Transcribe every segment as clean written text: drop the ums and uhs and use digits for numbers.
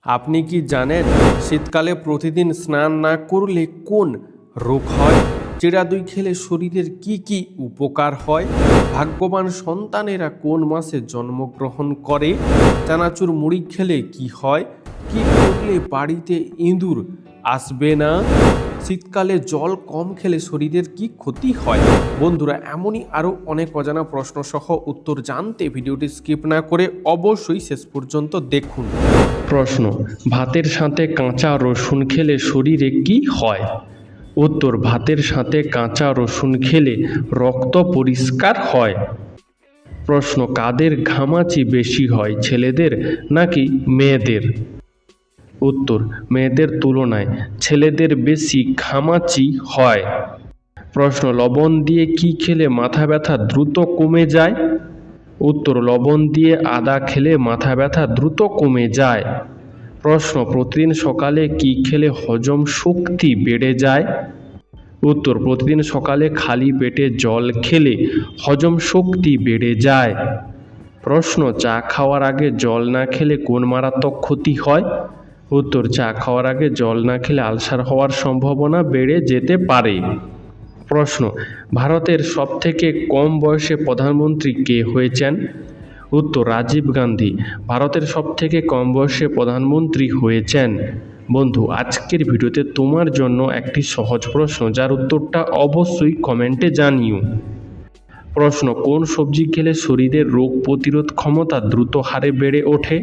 আপনি কি জানেন শীতকালে প্রতিদিন স্নান না করলে কোন রোগ হয়? চিড়া দই খেলে শরীরের কি কি উপকার হয়? ভাগ্যবান সন্তানেরা কোন মাসে জন্মগ্রহণ করে? চানাচুর মুড়ি খেলে কি হয়? কি করলে বাড়িতে ইঁদুর আসবে না? শীতকালে জল কম খেলে শরীরের কি ক্ষতি হয়? বন্ধুরা, এমনই আরও অনেক অজানা প্রশ্ন সহ উত্তর জানতে ভিডিওটি স্কিপ না করে অবশ্যই শেষ পর্যন্ত দেখুন। প্রশ্ন: ভাতের সাথে কাঁচা রসুন খেলে শরীরে কি হয়? উত্তর: ভাতের সাথে কাঁচা রসুন খেলে রক্ত পরিষ্কার হয়। প্রশ্ন: কাদের ঘামাচি বেশি হয়, ছেলেদের নাকি মেয়েদের? উত্তর: মেয়েদের তুলনায় ছেলেদের বেশি ঘামাচি হয়। প্রশ্ন: লবণ দিয়ে কি খেলে মাথা ব্যথা দ্রুত কমে যায়? উত্তর: লবণ দিয়ে আদা খেলে মাথা ব্যথা দ্রুত কমে যায়। প্রশ্ন: প্রতিদিন সকালে কি খেলে হজম শক্তি বেড়ে যায়? উত্তর: প্রতিদিন সকালে খালি পেটে জল খেলে হজম শক্তি বেড়ে যায়। প্রশ্ন: চা খাওয়ার আগে জল না খেলে কোন মারাত্মক ক্ষতি হয়? উত্তর: চা খাওয়ার আগে জল না খেলে আলসার হওয়ার সম্ভাবনা বেড়ে যেতে পারে। প্রশ্ন: ভারতের সবথেকে কম বয়সে প্রধানমন্ত্রী কে হয়েছেন? উত্তর: রাজীব গান্ধী ভারতের সবথেকে কম বয়সে প্রধানমন্ত্রী হয়েছেন। বন্ধু, আজকের ভিডিওতে তোমার জন্য একটি সহজ প্রশ্ন, যার উত্তরটা অবশ্যই কমেন্টে জানিও। প্রশ্ন: কোন সবজি খেলে শরীরের রোগ প্রতিরোধ ক্ষমতা দ্রুত হারে বেড়ে ওঠে?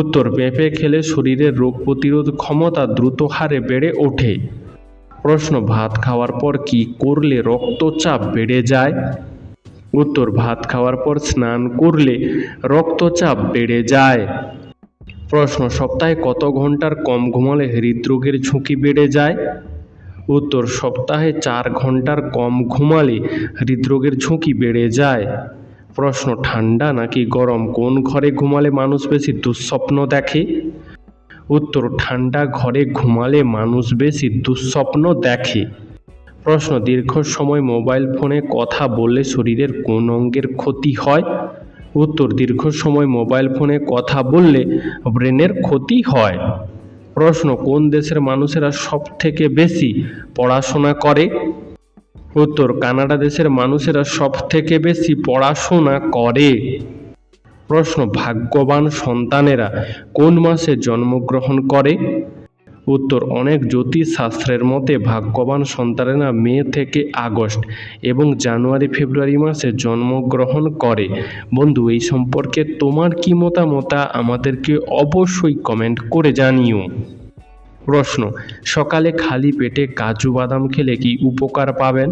উত্তর: পেঁপে খেলে শরীরের রোগ প্রতিরোধ ক্ষমতা দ্রুত হারে বেড়ে ওঠে। প্রশ্ন: ভাত খাওয়ার পর কি করলে রক্তচাপ বেড়ে যায়? উত্তর: ভাত খাওয়ার পর স্নান করলে রক্তচাপ বেড়ে যায়। প্রশ্ন: সপ্তাহে কত ঘন্টার কম ঘুমালে হৃদরোগের ঝুঁকি বেড়ে যায়? উত্তর: সপ্তাহে 4 ঘন্টার কম ঘুমালে হৃদরোগের ঝুঁকি বেড়ে যায়। প্রশ্ন: ঠান্ডা নাকি গরম কোন ঘরে ঘুমালে মানুষ বেশি দুঃস্বপ্ন দেখে? উত্তর: ঠান্ডা ঘরে ঘুমালে মানুষ বেশি দুঃস্বপ্ন দেখে। প্রশ্ন: দীর্ঘ সময় মোবাইল ফোনে কথা বললে শরীরের কোন অঙ্গের ক্ষতি হয়? উত্তর: দীর্ঘ সময় মোবাইল ফোনে কথা বললে ব্রেনের ক্ষতি হয়। প্রশ্ন: কোন দেশের মানুষেরা সবথেকে বেশি পড়াশোনা করে? উত্তর: কানাডা দেশের মানুষেরা সবথেকে বেশি পড়াশোনা করে। প্রশ্ন: ভাগ্যবান সন্তানেরা কোন মাসে জন্মগ্রহণ করে? উত্তর: অনেক জ্যোতিষ শাস্ত্রের মতে ভাগ্যবান সন্তানেরা মে থেকে আগস্ট এবং জানুয়ারি ফেব্রুয়ারি মাসে জন্মগ্রহণ করে। বন্ধু, এই সম্পর্কে তোমার কি মতামত আমাদেরকে অবশ্যই কমেন্ট করে জানিও। প্রশ্ন: সকালে খালি পেটে কাজু বাদাম খেলে কি উপকার পাবেন?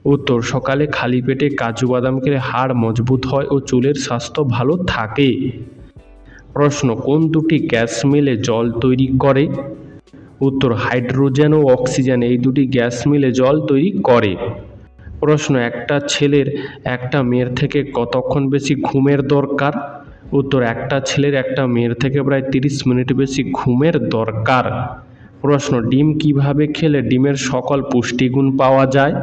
উত্তর: সকালে খালি পেটে কাজু বাদাম খেলে হাড় মজবুত হয় ও চুলের স্বাস্থ্য ভালো থাকে। প্রশ্ন: কোন দুটি গ্যাস মিলে জল তৈরি করে? উত্তর: হাইড্রোজেন ও অক্সিজেন এই দুটি গ্যাস মিলে জল তৈরি করে। প্রশ্ন: একটা ছেলের একটা মেয়ের থেকে কতক্ষণ বেশি ঘুমের দরকার? উত্তর: একটা ছেলের একটা মেয়ের থেকে প্রায় 30 মিনিট বেশি ঘুমের দরকার। প্রশ্ন: ডিম কিভাবে খেলে ডিমের সকল পুষ্টিগুণ পাওয়া যায়?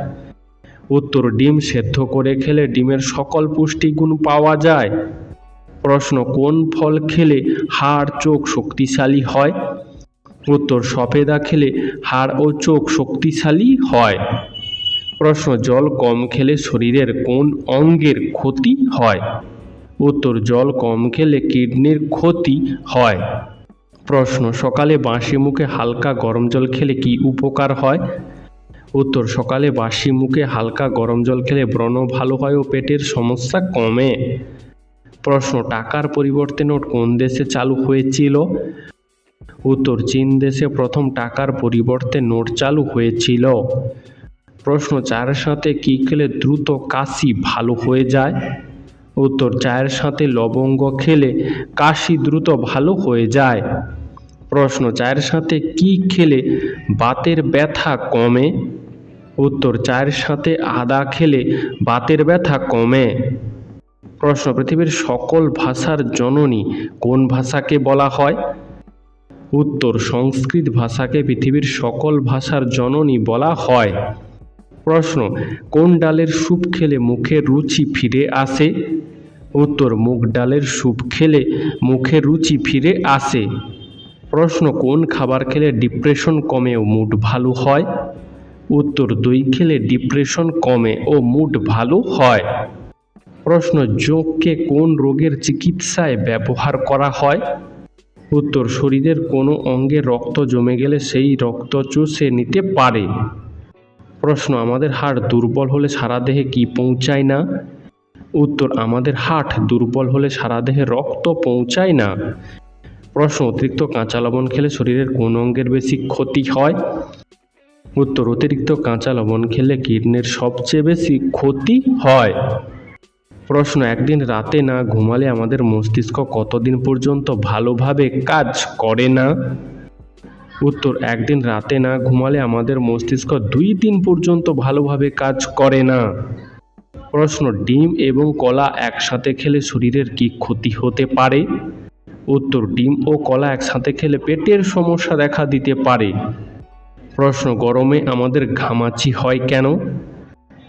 উত্তর: ডিম সেদ্ধ করে খেলে ডিমের সকল পুষ্টিগুণ পাওয়া যায়। প্রশ্ন: কোন ফল খেলে হাড় চোখ শক্তিশালী হয়? উত্তর: সফেদা খেলে হাড় ও চোখ শক্তিশালী হয়। প্রশ্ন: জল কম খেলে শরীরের কোন অঙ্গের ক্ষতি হয়? উত্তর: জল কম খেলে কিডনির ক্ষতি হয়। প্রশ্ন: সকালে বাসি মুখে হালকা গরম জল খেলে কি উপকার হয়? উত্তর: সকালে বাসি মুখে হালকা গরম জল খেলে ব্রণ ভালো হয় ও পেটের সমস্যা কমে। প্রশ্ন: টাকার পরিবর্তে নোট কোন দেশে চালু হয়েছিল? উত্তর: চীন দেশে প্রথম টাকার পরিবর্তে নোট চালু হয়েছিল। প্রশ্ন: চায়ের সাথে কি খেলে দ্রুত কাশি ভালো হয়ে যায়? উত্তর: চায়ের সাথে লবঙ্গ খেলে কাশি দ্রুত ভালো হয়ে যায়। প্রশ্ন: চায়ের সাথে কি খেলে বাতের ব্যথা কমে? উত্তর: চায়ের সাথে আদা খেলে বাতের ব্যথা কমে। প্রশ্ন: পৃথিবীর সকল ভাষার জননী কোন ভাষাকে বলা হয়? উত্তর: সংস্কৃত ভাষাকে পৃথিবীর সকল ভাষার জননী বলা হয়। প্রশ্ন: কোন ডালের স্যুপ খেলে মুখে রুচি ফিরে আসে? উত্তর: মুগ ডালের স্যুপ খেলে মুখে রুচি ফিরে আসে। প্রশ্ন, কোন খাবার খেলে ডিপ্রেশন কমে ও মুড ভালো হয়? উত্তর, দই খেলে ডিপ্রেশন কমে ও মুড ভালো হয়। প্রশ্ন, যোগকে কোন রোগের চিকিৎসায় ব্যবহার করা হয়? উত্তর, শরীরের কোনো অঙ্গে রক্ত জমে গেলে সেই রক্ত চুষে নিতে পারে। প্রশ্ন, আমাদের হাড় দুর্বল হলে সারা দেহে কি পৌঁছায় না? উত্তর, আমাদের হাড় দুর্বল হলে সারা দেহে রক্ত পৌঁছায় না। প্রশ্ন, অতিরিক্ত কাঁচা লবণ খেলে শরীরের কোন অঙ্গের বেশি ক্ষতি হয়? উত্তর, অতিরিক্ত কাঁচা লবণ খেলে কিডনির সবচেয়ে বেশি ক্ষতি হয়। প্রশ্ন, একদিন রাতে না ঘুমালে আমাদের মস্তিষ্ক কতদিন পর্যন্ত ভালোভাবে কাজ করে না? উত্তর, একদিন রাতে না ঘুমালে আমাদের মস্তিষ্ক 2 দিন পর্যন্ত ভালোভাবে কাজ করে না। প্রশ্ন, ডিম এবং কলা একসাথে খেলে শরীরের কি ক্ষতি হতে পারে? উত্তর, ডিম ও কলা একসাথে খেলে পেটের সমস্যা দেখা দিতে পারে। প্রশ্ন, গরমে আমাদের ঘামাচি হয় কেন?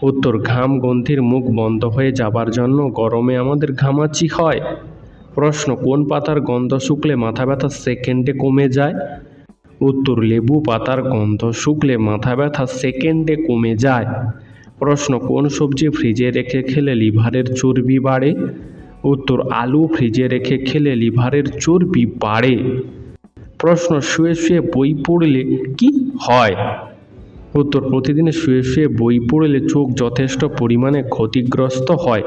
উত্তর, ঘাম গ্রন্থির মুখ বন্ধ হয়ে যাবার জন্য গরমে আমাদের ঘামাচি হয়। প্রশ্ন, কোন পাতার গন্ধ শুকলে মাথা ব্যথা সেকেন্ডে কমে যায়? উত্তর, লেবু পাতার গন্ধ শুকলে মাথা ব্যথা সেকেন্ডে কমে যায়। প্রশ্ন, কোন সবজি ফ্রিজে রেখে খেলে লিভারের চর্বি বাড়ে? উত্তর, আলু ফ্রিজে রেখে খেলে লিভারের চর্বি বাড়ে। প্রশ্ন, শুয়ে শুয়ে বই পড়লে কি হয়? উত্তর, প্রতিদিন শুয়ে শুয়ে বই পড়লে চোখ যথেষ্ট পরিমাণে ক্ষতিগ্রস্ত হয়।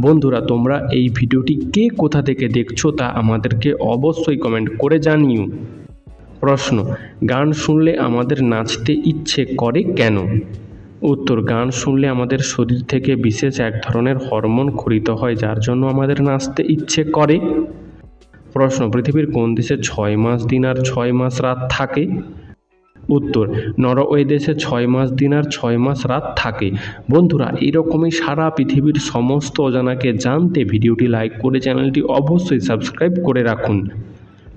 বন্ধুরা, তোমরা এই ভিডিওটি কে কোথা থেকে দেখছো তা আমাদেরকে অবশ্যই কমেন্ট করে জানিও। প্রশ্ন, গান শুনলে আমাদের নাচতে ইচ্ছে করে কেন? উত্তর, গান শুনলে আমাদের শরীর থেকে বিশেষ এক ধরনের হরমোন ক্ষরিত হয়, যার জন্য আমাদের নাচতে ইচ্ছে করে। প্রশ্ন, পৃথিবীর কোন দেশে 6 মাস দিন আর 6 মাস রাত থাকে? উত্তর, নরওয়ে দেশে 6 মাস দিন আর 6 মাস রাত থাকে। বন্ধুরা, এরকমই সারা পৃথিবীর সমস্ত অজানাকে জানতে ভিডিওটি লাইক করে চ্যানেলটি অবশ্যই সাবস্ক্রাইব করে রাখুন।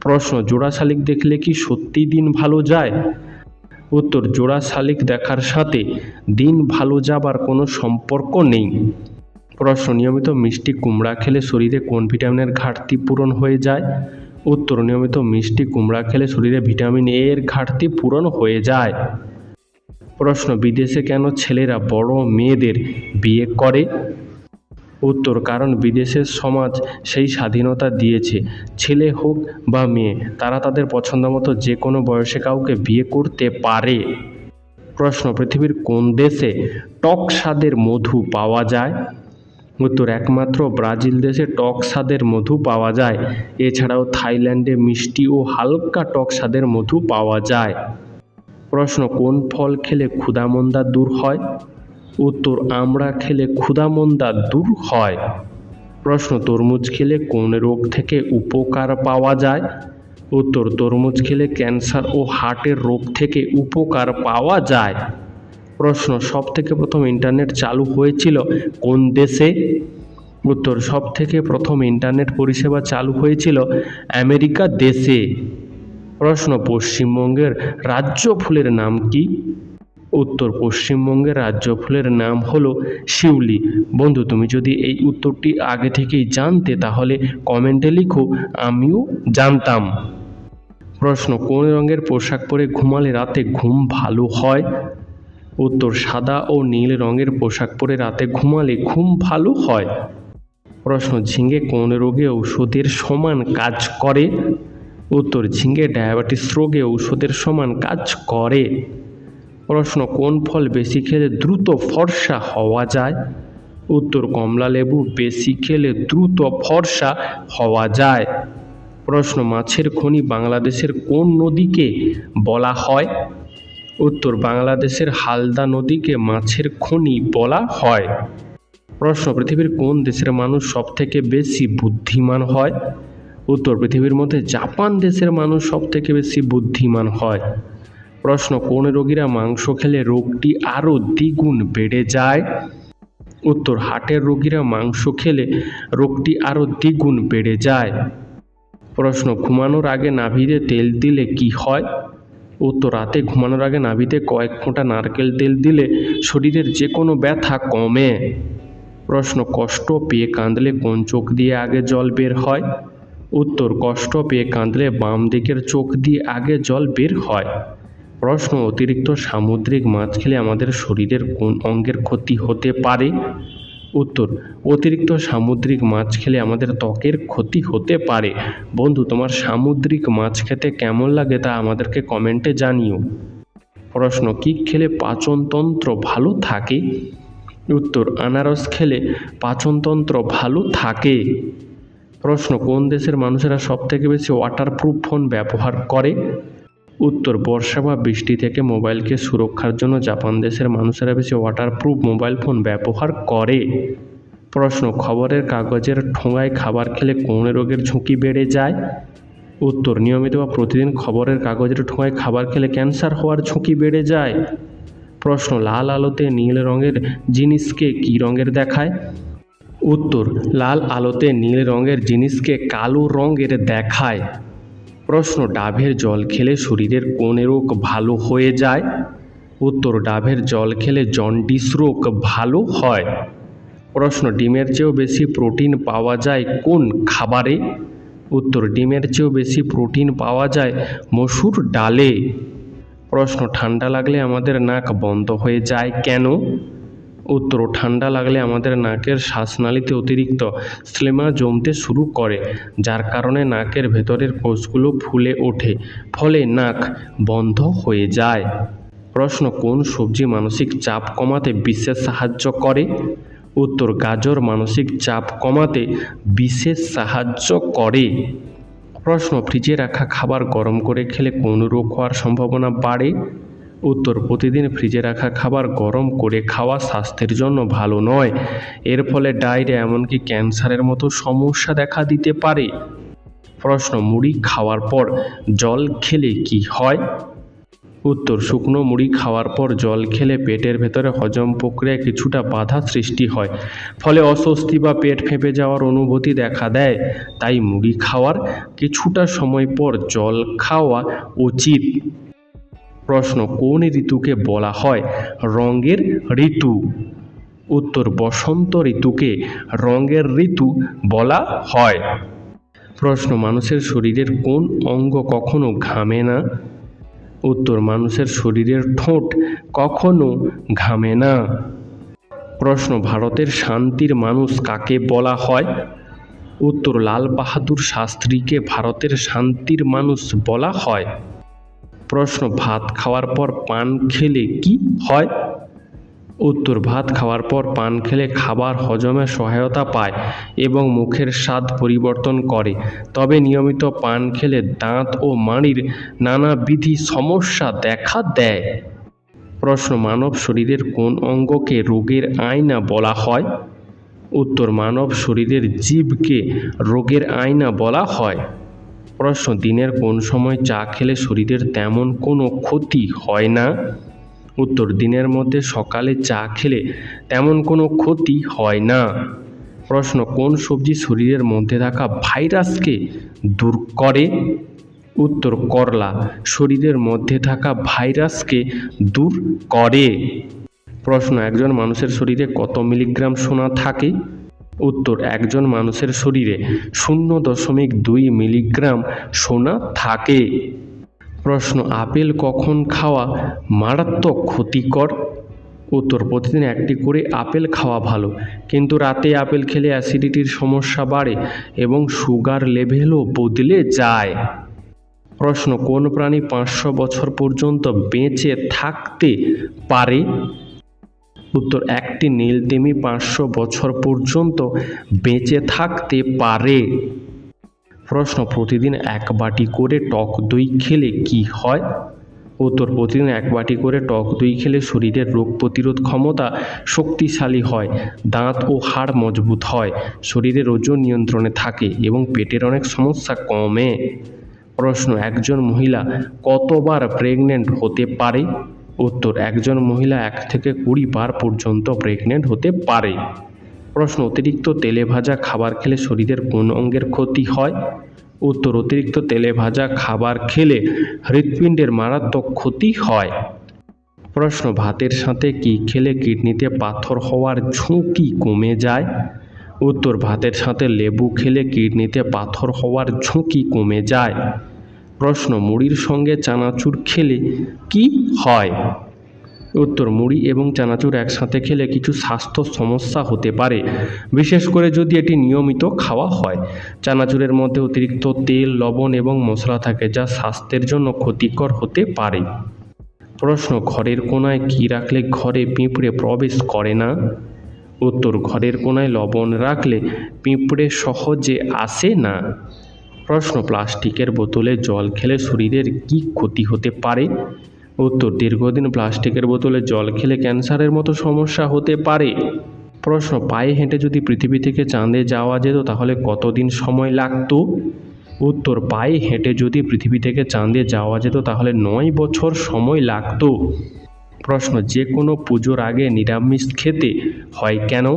প্রশ্ন, জোড়া শালিক দেখলে কি সত্যি দিন ভালো যায়? উত্তর, জোড়া শালিক দেখার সাথে দিন ভালো যাবার কোনো সম্পর্ক নেই। প্রশ্ন, নিয়মিত মিষ্টি কুমড়া খেলে শরীরে কোন ভিটামিনের ঘাটতি পূরণ হয়ে যায়? উত্তর, নিয়মিত মিষ্টি কুমড়া খেলে শরীরে ভিটামিন এ এর ঘাটতি পূরণ হয়ে যায়। প্রশ্ন, বিদেশে কেন ছেলেরা বড় মেয়েদের বিয়ে করে? উত্তর, কারণ বিদেশের সমাজ সেই স্বাধীনতা দিয়েছে, ছেলে হোক বা মেয়ে তারা তাদের পছন্দ মতো যে কোনো বয়সে কাউকে বিয়ে করতে পারে। প্রশ্ন, পৃথিবীর কোন দেশে টক স্বাদের মধু পাওয়া যায়? উত্তর, একমাত্র ব্রাজিল দেশে টক স্বাদের মধু পাওয়া যায়। এছাড়াও থাইল্যান্ডে মিষ্টি ও হালকা টক স্বাদের মধু পাওয়া যায়। প্রশ্ন, কোন ফল খেলে ক্ষুধামন্দা দূর হয়? উত্তর, আমড়া খেলে ক্ষুধামন্দা দূর হয়। প্রশ্ন, তরমুজ খেলে কোন রোগ থেকে উপকার পাওয়া যায়? উত্তর, তরমুজ খেলে ক্যান্সার ও হার্টের রোগ থেকে উপকার পাওয়া যায়। প্রশ্ন, সবথেকে প্রথম ইন্টারনেট চালু হয়েছিল কোন দেশে? উত্তর, সবথেকে প্রথম ইন্টারনেট পরিষেবা চালু হয়েছিল আমেরিকা দেশে। প্রশ্ন, পশ্চিমবঙ্গের রাজ্য ফুলের নাম কি? উত্তর, পশ্চিমবঙ্গের রাজ্য ফুলের নাম হলো শিউলি। বন্ধু, তুমি যদি এই উত্তরটি আগে থেকেই জানতে তাহলে কমেন্টে লিখো, আমিও জানতাম। প্রশ্ন, কোন রঙের পোশাক পরে ঘুমালে রাতে ঘুম ভালো হয়? উত্তর, সাদা ও নীল রঙের পোশাক পরে রাতে ঘুমালে ঘুম ভালো হয়। প্রশ্ন, ঝিঙে কোন রোগে ঔষধের সমান কাজ করে? উত্তর, ঝিঙে ডায়াবেটিস রোগে ঔষধের সমান কাজ করে। প্রশ্ন, কোন ফল বেশি খেলে দ্রুত ফর্সা হওয়া যায়? উত্তর, কমলা লেবু বেশি খেলে দ্রুত ফর্সা হওয়া যায়। প্রশ্ন, মাছের খনি বাংলাদেশের কোন নদীকে বলা হয়? উত্তর, বাংলাদেশের হালদা নদীকে মাছের খনি বলা হয়। প্রশ্ন, পৃথিবীর কোন দেশের মানুষ সবথেকে বেশি বুদ্ধিমান হয়? উত্তর, পৃথিবীর মধ্যে জাপান দেশের মানুষ সবথেকে বেশি বুদ্ধিমান হয়। প্রশ্ন, কোন রোগীরা মাংস খেলে রোগটি আরও দ্বিগুণ বেড়ে যায়? উত্তর, হার্টের রোগীরা মাংস খেলে রোগটি আরও দ্বিগুণ বেড়ে যায়। প্রশ্ন, ঘুমানোর আগে নাভিতে তেল দিলে কি হয়? উত্তর, রাতে ঘুমানোর আগে নাভিতে কয়েক ফোঁটা নারকেল তেল দিলে শরীরের যে কোনো ব্যথা কমে। প্রশ্ন, কষ্ট পেয়ে কাঁদলে কোন চোখ দিয়ে আগে জল বের হয়? উত্তর কষ্ট পেয়ে কাঁদলে বাম দিকের চোখ দিয়ে আগে জল বের হয়। প্রশ্ন অতিরিক্ত সামুদ্রিক মাছ খেলে আমাদের শরীরের কোন অঙ্গের ক্ষতি হতে পারে? উত্তর অতিরিক্ত সামুদ্রিক মাছ খেলে আমাদের ত্বকের ক্ষতি হতে পারে। বন্ধু, তোমার সামুদ্রিক মাছ খেতে কেমন লাগে তা আমাদেরকে কমেন্টে জানিও। প্রশ্ন কি খেলে পাচনতন্ত্র ভালো থাকে? উত্তর আনারস খেলে পাচনতন্ত্র ভালো থাকে। প্রশ্ন কোন দেশের মানুষেরা সবথেকে বেশি ওয়াটারপ্রুফ ফোন ব্যবহার করে? উত্তর বর্ষা বা বৃষ্টি থেকে মোবাইলকে সুরক্ষার জন্য জাপান দেশের মানুষেরা বেশি ওয়াটারপ্রুফ মোবাইল ফোন ব্যবহার করে। প্রশ্ন খবরের কাগজের ঠোঙায় খাবার খেলে কোন রোগের ঝুঁকি বেড়ে যায়? উত্তর নিয়মিত বা প্রতিদিন খবরের কাগজের ঠোঙায় খাবার খেলে ক্যান্সার হওয়ার ঝুঁকি বেড়ে যায়। প্রশ্ন লাল আলোতে নীল রঙের জিনিসকে কী রঙের দেখায়? উত্তর লাল আলোতে নীল রঙের জিনিসকে কালো রঙের দেখায়। প্রশ্ন ডাবের জল খেলে শরীরের কোন রোগ ভালো হয়ে যায়? উত্তর ডাবের জল খেলে জন্ডিস রোগ ভালো হয়। প্রশ্ন ডিমের চেয়েও বেশি প্রোটিন পাওয়া যায় কোন খাবারে? উত্তর ডিমের চেয়েও বেশি প্রোটিন পাওয়া যায় মসুর ডালে। প্রশ্ন ঠান্ডা লাগলে আমাদের নাক বন্ধ হয়ে যায় কেন? উত্তর ঠান্ডা লাগলে আমাদের নাকের শ্বাসনালীতে অতিরিক্ত শ্লেমা জমতে শুরু করে, যার কারণে নাকের ভেতরের কোষগুলো ফুলে ওঠে, ফলে নাক বন্ধ হয়ে যায়। প্রশ্ন কোন সবজি মানসিক চাপ কমাতে বিশেষ সাহায্য করে? উত্তর গাজর মানসিক চাপ কমাতে বিশেষ সাহায্য করে। প্রশ্ন ফ্রিজে রাখা খাবার গরম করে খেলে কোন রোগ হওয়ার সম্ভাবনা বাড়ে? উত্তর প্রতিদিন ফ্রিজে রাখা খাবার গরম করে খাওয়া স্বাস্থ্যের জন্য ভালো নয়, এর ফলে ডায়রিয়া এমনকি ক্যান্সারের মতো সমস্যা দেখা দিতে পারে। প্রশ্ন মুড়ি খাওয়ার পর জল খেলে কি হয়? উত্তর শুকনো মুড়ি খাওয়ার পর জল খেলে পেটের ভেতরে হজম প্রক্রিয়ায় কিছুটা বাধা সৃষ্টি হয়, ফলে অস্বস্তি বা পেট ফেঁপে যাওয়ার অনুভূতি দেখা দেয়। তাই মুড়ি খাওয়ার কিছুটা সময় পর জল খাওয়া উচিত। প্রশ্ন কোন ঋতুকে বলা হয় রঙের ঋতু? উত্তর বসন্ত ঋতুকে রঙের ঋতু বলা হয়। প্রশ্ন মানুষের শরীরের কোন অঙ্গ কখনো ঘামে না? উত্তর মানুষের শরীরের ঠোঁট কখনো ঘামে না। প্রশ্ন ভারতের শান্তির মানুষ কাকে বলা হয়? উত্তর লাল বাহাদুর শাস্ত্রীকে ভারতের শান্তির মানুষ বলা হয়। প্রশ্ন ভাত খাওয়ার পর পান খেলে কি হয়? উত্তর ভাত খাওয়ার পর পান খেলে খাবার হজমে সহায়তা পায় এবং মুখের স্বাদ পরিবর্তন করে, তবে নিয়মিত পান খেলে দাঁত ও মাড়ির নানাবিধ সমস্যা দেখা দেয়। প্রশ্ন মানব শরীরের কোন অঙ্গকে রোগের আয়না বলা হয়? উত্তর মানব শরীরের জিভকে রোগের আয়না বলা হয়। প্রশ্ন দিনের কোন সময় চা খেলে শরীরের তেমন কোনো ক্ষতি হয় না? উত্তর দিনের মধ্যে সকালে চা খেলে তেমন কোনো ক্ষতি হয় না। প্রশ্ন কোন সবজি শরীরের মধ্যে থাকা ভাইরাসকে দূর করে? উত্তর করলা শরীরের মধ্যে থাকা ভাইরাসকে দূর করে। প্রশ্ন একজন মানুষের শরীরে কত মিলিগ্রাম সোনা থাকে? উত্তর একজন মানুষের শরীরে 0.2 মিলিগ্রাম সোনা থাকে। প্রশ্ন আপেল কখন খাওয়া মারাত্মক ক্ষতিকর? উত্তর প্রতিদিন একটি করে আপেল খাওয়া ভালো, কিন্তু রাতে আপেল খেলে অ্যাসিডিটির সমস্যা বাড়ে এবং সুগার লেভেলও বদলে যায়। প্রশ্ন কোন প্রাণী 500 বছর পর্যন্ত বেঁচে থাকতে পারে? উত্তর একটি নীলতিমি 500 বছর পর্যন্ত বেঁচে থাকতে পারে। প্রশ্ন প্রতিদিন 1 বাটি করে টক দই খেলে কি হয়? উত্তর প্রতিদিন 1 বাটি করে টক দই খেলে শরীরের রোগ প্রতিরোধ ক্ষমতা শক্তিশালী হয়, দাঁত ও হাড় মজবুত হয়, শরীরের ওজন নিয়ন্ত্রণে থাকে এবং পেটের অনেক সমস্যা কমে। প্রশ্ন একজন মহিলা কতবার প্রেগনেন্ট হতে পারে? উত্তর একজন মহিলা 1 থেকে 20 বার পর্যন্ত প্রেগনেন্ট হতে পারে। প্রশ্ন অতিরিক্ত তেলে ভাজা খাবার খেলে শরীরের কোন অঙ্গের ক্ষতি হয়? উত্তর অতিরিক্ত তেলে ভাজা খাবার খেলে হৃৎপিণ্ডের মারাত্মক ক্ষতি হয়। প্রশ্ন ভাতের সাথে কি খেলে কিডনিতে পাথর হওয়ার ঝুঁকি কমে যায়? উত্তর, ভাতের সাথে লেবু খেলে কিডনিতে পাথর হওয়ার ঝুঁকি কমে যায়। প্রশ্ন, মুড়ির সঙ্গে চানাচুর খেলে কি হয়? উত্তর, মুড়ি এবং চানাচুর একসাথে খেলে কিছু স্বাস্থ্য সমস্যা হতে পারে, বিশেষ করে যদি এটি নিয়মিত খাওয়া হয়। চানাচুরের মধ্যে অতিরিক্ত তেল, লবণ এবং মশলা থাকে, যা স্বাস্থ্যের জন্য ক্ষতিকর হতে পারে। প্রশ্ন, ঘরের কোণায় কি রাখলে ঘরে পিঁপড়ে প্রবেশ করে না? উত্তর, ঘরের কোণায় লবণ রাখলে পিঁপড়ে সহজে আসে না। প্রশ্ন, প্লাস্টিকের বোতলে জল খেলে শরীরের কি ক্ষতি হতে পারে? উত্তর, দীর্ঘদিন প্লাস্টিকের বোতলে জল খেলে ক্যান্সারের মতো সমস্যা হতে পারে। প্রশ্ন, পায়ে হেঁটে যদি পৃথিবী থেকে চাঁদে যাওয়া যেত তাহলে কতদিন সময় লাগতো? উত্তর, পায়ে হেঁটে যদি পৃথিবী থেকে চাঁদে যাওয়া যেত তাহলে 9 বছর সময় লাগতো। প্রশ্ন, যে কোনো পুজোর আগে নিরামিষ খেতে হয় কেন?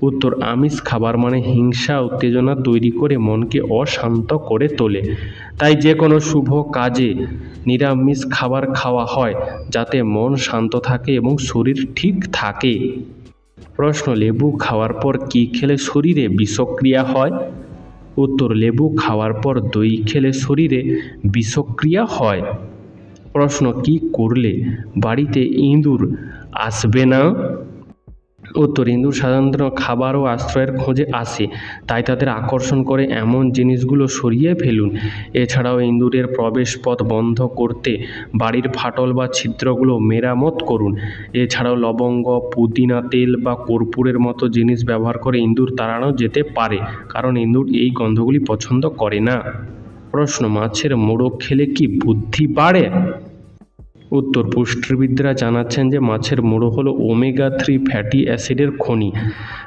উত্তর, আমিষ খাবার মানে হিংসা উত্তেজনা তৈরি করে মনকে অশান্ত করে তোলে। তাই যে কোনো শুভ কাজে নিরামিষ খাবার খাওয়া হয় যাতে মন শান্ত থাকে এবং শরীর ঠিক থাকে। প্রশ্ন, লেবু খাওয়ার পর কি খেলে শরীরে বিষক্রিয়া হয়? উত্তর, লেবু খাওয়ার পর দই খেলে শরীরে বিষক্রিয়া হয়। প্রশ্ন, কি করলে বাড়িতে ইঁদুর আসবে না? উত্তর, ইঁদুর সাধারণত খাবার ও আশ্রয়ের খোঁজে আসে, তাই তাদের আকর্ষণ করে এমন জিনিসগুলো সরিয়ে ফেলুন। এছাড়াও ইঁদুরের প্রবেশপথ বন্ধ করতে বাড়ির ফাটল বা ছিদ্রগুলো মেরামত করুন। এছাড়াও লবঙ্গ, পুদিনা তেল বা কর্পূরের মতো জিনিস ব্যবহার করে ইঁদুর তাড়ানো যেতে পারে, কারণ ইঁদুর এই গন্ধগুলি পছন্দ করে না। প্রশ্ন, মাছের মোড়ক খেলে কি বুদ্ধি বাড়ে? উত্তর, পুষ্টিবিদরা জানাচ্ছেন যে মাছের মুড়ো হলো ওমেগা-3 ফ্যাটি অ্যাসিডের খনি,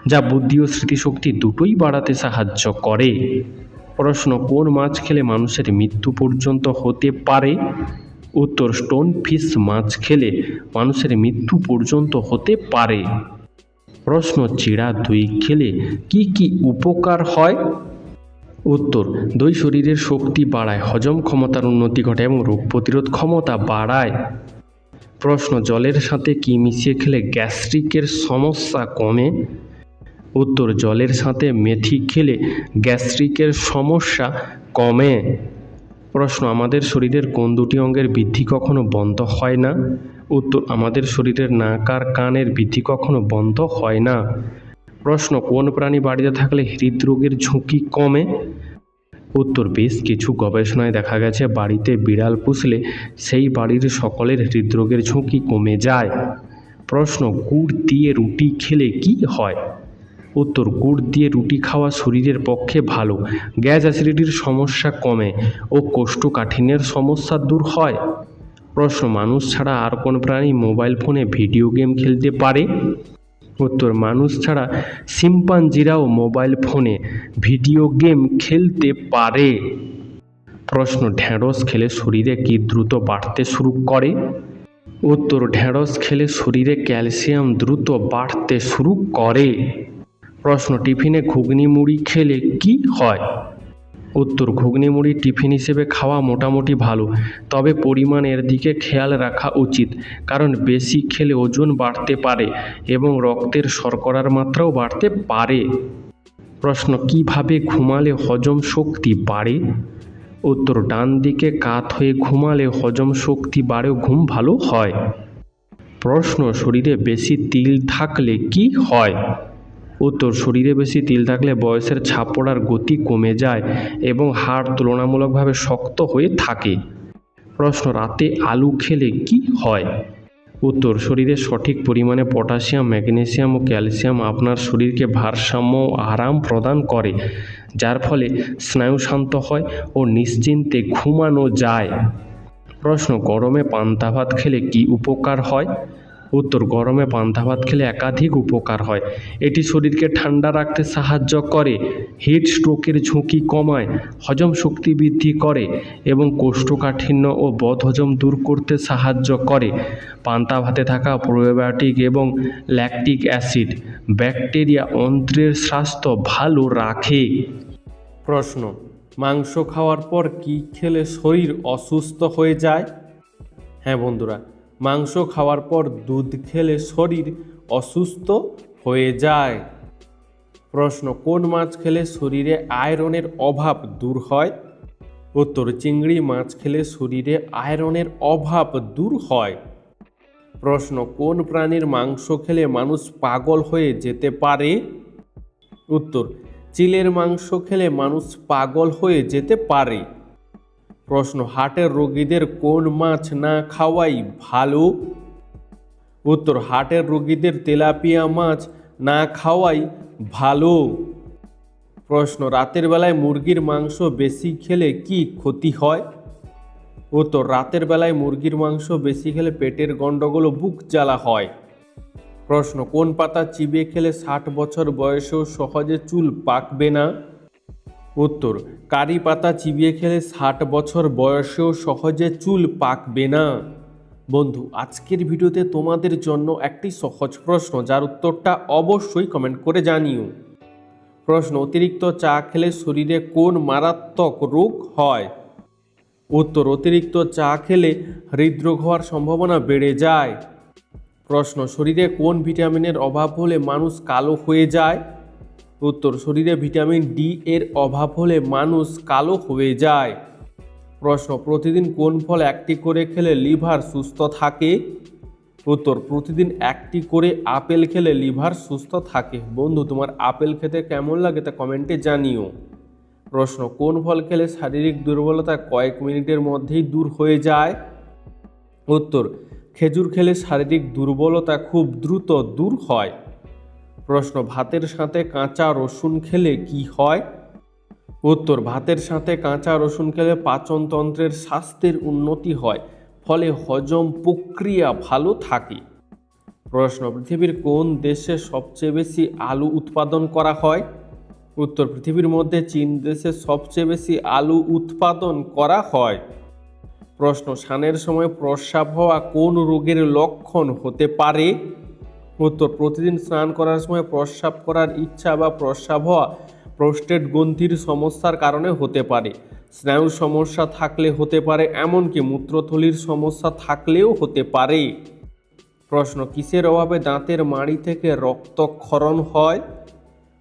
যা বুদ্ধি ও স্মৃতিশক্তি দুটোই বাড়াতে সাহায্য করে। প্রশ্ন, কোন মাছ খেলে মানুষের মৃত্যু পর্যন্ত হতে পারে? উত্তর, স্টোন ফিশ মাছ খেলে মানুষের মৃত্যু পর্যন্ত হতে পারে। প্রশ্ন, চিড়া দই খেলে কি কি উপকার হয়? উত্তর, দই শরীরের শক্তি বাড়ায়, হজম ক্ষমতার উন্নতি ঘটায় এবং রোগ প্রতিরোধ ক্ষমতা বাড়ায়। প্রশ্ন, জলের সাথে কি মিশিয়ে খেলে গ্যাস্ট্রিকের সমস্যা কমে? উত্তর, জলের সাথে মেথি খেলে গ্যাস্ট্রিকের সমস্যা কমে। প্রশ্ন, আমাদের শরীরের কোন দুটি অঙ্গের বৃদ্ধি কখনো বন্ধ হয় না? উত্তর, আমাদের শরীরের নাক আর কানের বৃদ্ধি কখনো বন্ধ হয় না। প্রশ্ন, কোন প্রাণী বাড়িতে থাকলে হৃদরোগের ঝুঁকি কমে? উত্তর, বেশ কিছু গবেষণায় দেখা গেছে বাড়িতে বিড়াল পুষলে সেই বাড়ির সকলের হৃদরোগের ঝুঁকি কমে যায়। প্রশ্ন, গুড় দিয়ে রুটি খেলে কি হয়? উত্তর, গুড় দিয়ে রুটি খাওয়া শরীরের পক্ষে ভালো, গ্যাস অ্যাসিডিটির সমস্যা কমে ও কোষ্ঠকাঠিন্যের সমস্যা দূর হয়। প্রশ্ন, মানুষ ছাড়া আর কোন প্রাণী মোবাইল ফোনে ভিডিও গেম খেলতে পারে? উত্তর, মানুষ ছাড়া শিম্পাঞ্জিরাও মোবাইল ফোনে ভিডিও গেম খেলতে পারে। প্রশ্ন, ঢ্যাঁড়স খেলে শরীরে কি দ্রুত বাড়তে শুরু করে? উত্তর, ঢ্যাঁড়স খেলে শরীরে ক্যালসিয়াম দ্রুত বাড়তে শুরু করে। প্রশ্ন, টিফিনে ঘুগনি মুড়ি খেলে কি হয়? উত্তর, ঘুগনি মুড়ি টিফিন হিসেবে খাওয়া মোটামুটি ভালো, তবে পরিমাণের দিকে খেয়াল রাখা উচিত, কারণ বেশি খেলে ওজন বাড়তে পারে এবং রক্তের শর্করার মাত্রাও বাড়তে পারে। প্রশ্ন, কিভাবে ঘুমালে হজম শক্তি বাড়ে? উত্তর, ডান দিকে কাত হয়ে ঘুমালে হজম শক্তি বাড়ে ও ঘুম ভালো হয়। প্রশ্ন, শরীরে বেশি তিল থাকলে কি হয়? উত্তর, শরীরে বেশি তিল থাকলে বয়সের ছাপ পড়ার গতি কমে যায় এবং হাড় তুলনামূলকভাবে শক্ত হয়ে থাকে। প্রশ্ন, রাতে আলু খেলে কি হয়? উত্তর, শরীরে সঠিক পরিমাণে পটাশিয়াম, ম্যাগনেসিয়াম ও ক্যালসিয়াম আপনার শরীরকে ভারসাম্য ও আরাম প্রদান করে, যার ফলে স্নায়ু শান্ত হয় ও নিশ্চিন্তে ঘুমানো যায়। প্রশ্ন, গরমে পান্তা ভাত খেলে কি উপকার হয়? উত্তর, গরমে পান্তা ভাত খেলে একাধিক উপকার হয়। এটি শরীরকে ঠান্ডা রাখতে সাহায্য করে, হিট স্ট্রোকের ঝুঁকি কমায়, হজম শক্তি বৃদ্ধি করে এবং কোষ্ঠকাঠিন্য ও বদহজম দূর করতে সাহায্য করে। পান্তা ভাতে থাকা প্রোবায়োটিক এবং ল্যাকটিক অ্যাসিড ব্যাকটেরিয়া অন্ত্রের স্বাস্থ্য ভালো রাখে। প্রশ্ন, মাংস খাওয়ার পর কি খেলে শরীর অসুস্থ হয়ে যায়? হ্যাঁ বন্ধুরা, মাংস খাওয়ার পর দুধ খেলে শরীর অসুস্থ হয়ে যায়। প্রশ্ন, কোন মাছ খেলে শরীরে আয়রনের অভাব দূর হয়? উত্তর, চিংড়ি মাছ খেলে শরীরে আয়রনের অভাব দূর হয়। প্রশ্ন, কোন প্রাণীর মাংস খেলে মানুষ পাগল হয়ে যেতে পারে? উত্তর, চিলের মাংস খেলে মানুষ পাগল হয়ে যেতে পারে। প্রশ্ন, হার্টের রোগীদের কোন মাছ না খাওয়াই ভালো? উত্তর, হার্টের রোগীদের তেলাপিয়া মাছ না খাওয়াই ভালো। প্রশ্ন, রাতের বেলায় মুরগির মাংস বেশি খেলে কি ক্ষতি হয়? উত্তর, রাতের বেলায় মুরগির মাংস বেশি খেলে পেটের গন্ডগোল ও বুক জ্বালা হয়। প্রশ্ন, কোন পাতা চিবিয়ে খেলে 60 বছর বয়সেও সহজে চুল পাকবে না? উত্তর, কারি পাতা চিবিয়ে খেলে 60 বছর বয়সেও সহজে চুল পাকবে না। বন্ধু, আজকের ভিডিওতে তোমাদের জন্য একটি সহজ প্রশ্ন, যার উত্তরটা অবশ্যই কমেন্ট করে জানিও। প্রশ্ন, অতিরিক্ত চা খেলে শরীরে কোন মারাত্মক রোগ হয়? উত্তর, অতিরিক্ত চা খেলে হৃদরোগ হওয়ার সম্ভাবনা বেড়ে যায়। প্রশ্ন, শরীরে কোন ভিটামিনের অভাব হলে মানুষ কালো হয়ে যায়? উত্তর, শরীরে ভিটামিন ডি এর অভাব হলে মানুষ কালো হয়ে যায়। প্রশ্ন, প্রতিদিন কোন ফল একটি করে খেলে লিভার সুস্থ থাকে? উত্তর, প্রতিদিন একটি করে আপেল খেলে লিভার সুস্থ থাকে। বন্ধু, তোমার আপেল খেতে কেমন লাগে তা কমেন্টে জানিও। প্রশ্ন, কোন ফল খেলে শারীরিক দুর্বলতা কয়েক মিনিটের মধ্যেই দূর হয়ে যায়? উত্তর, খেজুর খেলে শারীরিক দুর্বলতা খুব দ্রুত দূর হয়। প্রশ্ন, ভাতের সাথে কাঁচা রসুন খেলে কি হয়? উত্তর, ভাতের সাথে কাঁচা রসুন খেলে পাচনতন্ত্রের স্বাস্থ্যের উন্নতি হয়, ফলে হজম প্রক্রিয়া ভালো থাকে। প্রশ্ন, পৃথিবীর কোন দেশে সবচেয়ে বেশি আলু উৎপাদন করা হয়? উত্তর, পৃথিবীর মধ্যে চীন দেশে সবচেয়ে বেশি আলু উৎপাদন করা হয়। প্রশ্ন, স্নানের সময় প্রস্রাব হওয়া কোন রোগের লক্ষণ হতে পারে? উত্তর, প্রতিদিন স্নান করার সময় প্রস্রাব করার ইচ্ছা বা প্রস্রাব হওয়া প্রোস্টেট গ্রন্থির সমস্যার কারণে হতে পারে। স্নায়ুর সমস্যা থাকলে হতে পারে, এমনকি মূত্রথলির সমস্যা থাকলেও হতে পারে। প্রশ্ন, কিসের অভাবে দাঁতের মাড়ি থেকে রক্তক্ষরণ হয়?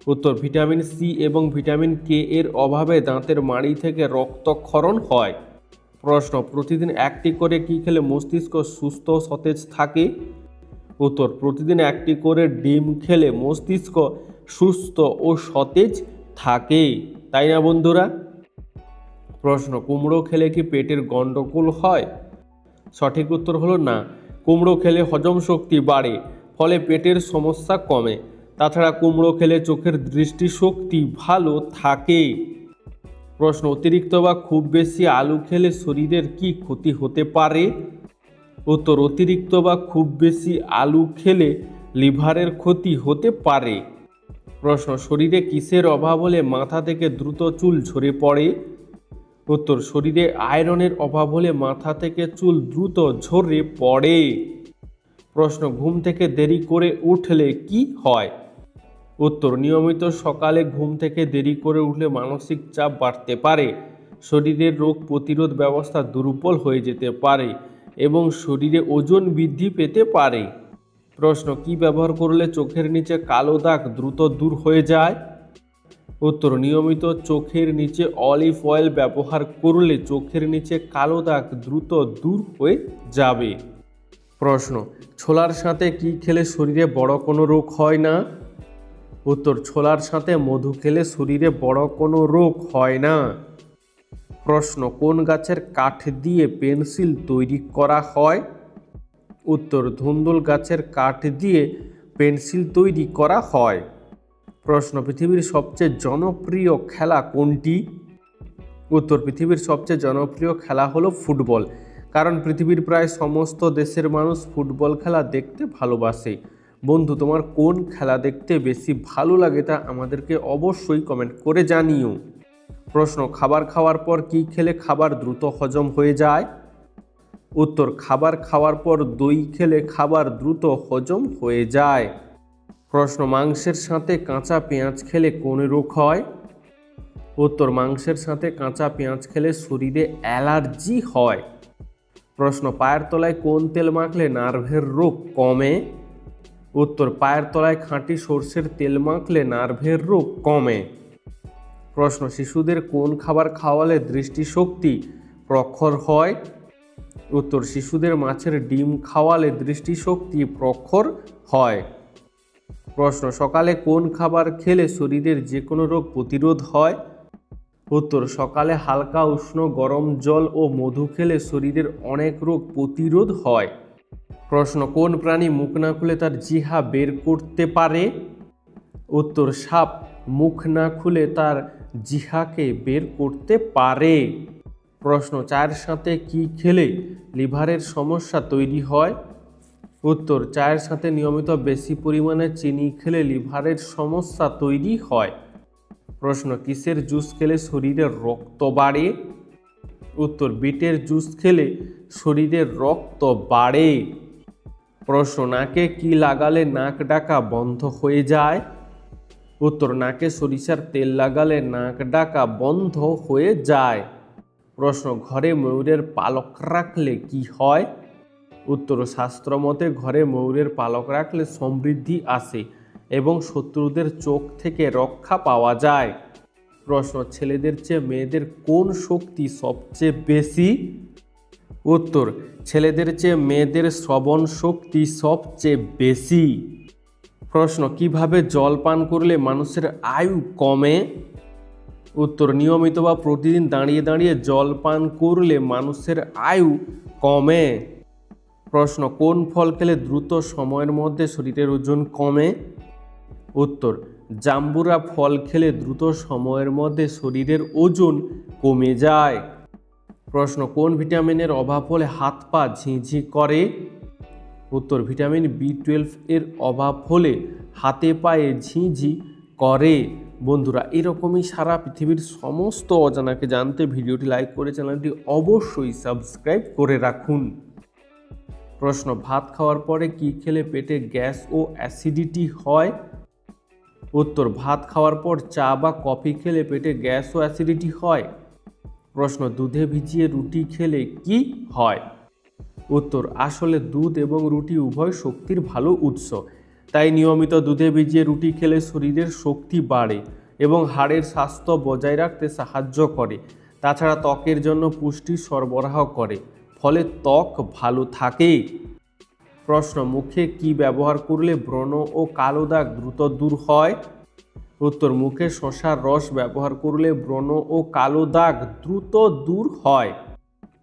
উত্তর, ভিটামিন সি এবং ভিটামিন কে এর অভাবে দাঁতের মাড়ি থেকে রক্তক্ষরণ হয়। প্রশ্ন, প্রতিদিন একটি করে কি খেলে মস্তিষ্ক সুস্থ সতেজ থাকে? উত্তর, প্রতিদিন একটি করে ডিম খেলে মস্তিষ্ক সুস্থ ও সতেজ থাকে। তাই না বন্ধুরা? প্রশ্ন, কুমড়ো খেলে কি পেটের গন্ডগোল হয়? সঠিক উত্তর হলো না। কুমড়ো খেলে হজম শক্তি বাড়ে, ফলে পেটের সমস্যা কমে। তাছাড়া কুমড়ো খেলে চোখের দৃষ্টিশক্তি ভালো থাকে। প্রশ্ন, অতিরিক্ত বা খুব বেশি আলু খেলে শরীরের কি ক্ষতি হতে পারে? উত্তর, অতিরিক্ত বা খুব বেশি আলু খেলে লিভারের ক্ষতি হতে পারে। প্রশ্ন, শরীরে কিসের অভাব হলে মাথা থেকে দ্রুত চুল ঝরে পড়ে? উত্তর, শরীরে আয়রনের অভাব হলে মাথা থেকে চুল দ্রুত ঝরে পড়ে। প্রশ্ন, ঘুম থেকে দেরি করে উঠলে কি হয়? উত্তর, নিয়মিত সকালে ঘুম থেকে দেরি করে উঠলে মানসিক চাপ বাড়তে পারে, শরীরের রোগ প্রতিরোধ ব্যবস্থা দুর্বল হয়ে যেতে পারে এবং শরীরে ওজন বৃদ্ধি পেতে পারে। প্রশ্ন, কি ব্যবহার করলে চোখের নিচে কালো দাগ দ্রুত দূর হয়ে যায়? উত্তর, নিয়মিত চোখের নিচে অলিভ অয়েল ব্যবহার করলে চোখের নিচে কালো দাগ দ্রুত দূর হয়ে যাবে। প্রশ্ন, ছোলার সাথে কি খেলে শরীরে বড় কোনো রোগ হয় না? উত্তর, ছোলার সাথে মধু খেলে শরীরে বড় কোনো রোগ হয় না। প্রশ্ন, কোন গাছের কাঠ দিয়ে পেন্সিল তৈরি করা হয়? উত্তর, ধুন্দুল গাছের কাঠ দিয়ে পেন্সিল তৈরি করা হয়। প্রশ্ন, পৃথিবীর সবচেয়ে জনপ্রিয় খেলা কোনটি? উত্তর, পৃথিবীর সবচেয়ে জনপ্রিয় খেলা হলো ফুটবল, কারণ পৃথিবীর প্রায় সমস্ত দেশের মানুষ ফুটবল খেলা দেখতে ভালোবাসে। বন্ধু, তোমার কোন খেলা দেখতে বেশি ভালো লাগে তা আমাদেরকে অবশ্যই কমেন্ট করে জানিও। প্রশ্ন, খাবার খাওয়ার পর কি খেলে খাবার দ্রুত হজম হয়ে যায়? উত্তর, খাবার খাওয়ার পর দই খেলে খাবার দ্রুত হজম হয়ে যায়। প্রশ্ন, মাংসের সাথে কাঁচা পেঁয়াজ খেলে কোন রোগ হয়? উত্তর, মাংসের সাথে কাঁচা পেঁয়াজ খেলে শরীরে অ্যালার্জি হয়। প্রশ্ন, পায়ের তলায় কোন তেল মাখলে নার্ভের রোগ কমে? উত্তর, পায়ের তলায় খাঁটি সর্ষের তেল মাখলে নার্ভের রোগ কমে। প্রশ্ন, শিশুদের কোন খাবার খাওয়ালে দৃষ্টিশক্তি প্রখর হয়? উত্তর, শিশুদের মাছের ডিম খাওয়ালে দৃষ্টিশক্তি প্রখর হয়। প্রশ্ন, সকালে কোন খাবার খেলে শরীরের যে কোনো রোগ প্রতিরোধ হয়? উত্তর, সকালে হালকা উষ্ণ গরম জল ও মধু খেলে শরীরের অনেক রোগ প্রতিরোধ হয়। প্রশ্ন, কোন প্রাণী মুখ না খুলে তার জিহ্বা বের করতে পারে? উত্তর, সাপ মুখ না খুলে তার জিহ্বাকে বের করতে পারে। প্রশ্ন, চায়ের সাথে কি খেলে লিভারের সমস্যা তৈরি হয়? উত্তর, চায়ের সাথে নিয়মিত বেশি পরিমাণে চিনি খেলে লিভারের সমস্যা তৈরি হয়। প্রশ্ন, কিসের জুস খেলে শরীরের রক্ত বাড়ে? উত্তর, বিটের জুস খেলে শরীরের রক্ত বাড়ে। প্রশ্ন, নাকে কি লাগালে নাক ডাকা বন্ধ হয়ে যায়? উত্তর, নাকে সরিষার তেল লাগালে নাক ডাকা বন্ধ হয়ে যায়। প্রশ্ন, ঘরে ময়ূরের পালক রাখলে কি হয়? উত্তর, শাস্ত্রমতে ঘরে ময়ূরের পালক রাখলে সমৃদ্ধি আসে এবং শত্রুদের চোখ থেকে রক্ষা পাওয়া যায়। প্রশ্ন, ছেলেদের চেয়ে মেয়েদের কোন শক্তি সবচেয়ে বেশি? উত্তর, ছেলেদের চেয়ে মেয়েদের শ্রবণ শক্তি সবচেয়ে বেশি। প্রশ্ন, কিভাবে জল পান করলে মানুষের আয়ু কমে? উত্তর, নিয়মিত বা প্রতিদিন দাঁড়িয়ে দাঁড়িয়ে জল পান করলে মানুষের আয়ু কমে। প্রশ্ন, কোন ফল খেলে দ্রুত সময়ের মধ্যে শরীরের ওজন কমে? উত্তর, জাম্বুরা ফল খেলে দ্রুত সময়ের মধ্যে শরীরের ওজন কমে যায়। প্রশ্ন, কোন ভিটামিনের অভাব হলে হাত পা ঝিঁঝি করে? উত্তর, ভিটামিন B12 এর অভাব হলে হাতে পায়ে ঝিঁঝি করে। বন্ধুরা, এরকমই সারা পৃথিবীর সমস্ত অজানাকে জানতে ভিডিওটি লাইক করে চ্যানেলটি অবশ্যই সাবস্ক্রাইব করে রাখুন। প্রশ্ন, ভাত খাওয়ার পরে কি খেলে পেটে গ্যাস ও অ্যাসিডিটি হয়? উত্তর, ভাত খাওয়ার পর চা বা কফি খেলে পেটে গ্যাস ও অ্যাসিডিটি হয়। প্রশ্ন, দুধে ভিজিয়ে রুটি খেলে কি হয়? উত্তর, আসলে দুধ এবং রুটি উভয় শক্তির ভালো উৎস, তাই নিয়মিত দুধে ভিজিয়ে রুটি খেলে শরীরের শক্তি বাড়ে এবং হাড়ের স্বাস্থ্য বজায় রাখতে সাহায্য করে। তাছাড়া ত্বকের জন্য পুষ্টি সরবরাহ করে, ফলে ত্বক ভালো থাকে। প্রশ্ন, মুখে কি ব্যবহার করলে ব্রণ ও কালো দাগ দ্রুত দূর হয়? উত্তর, মুখে শসার রস ব্যবহার করলে ব্রণ ও কালো দাগ দ্রুত দূর হয়।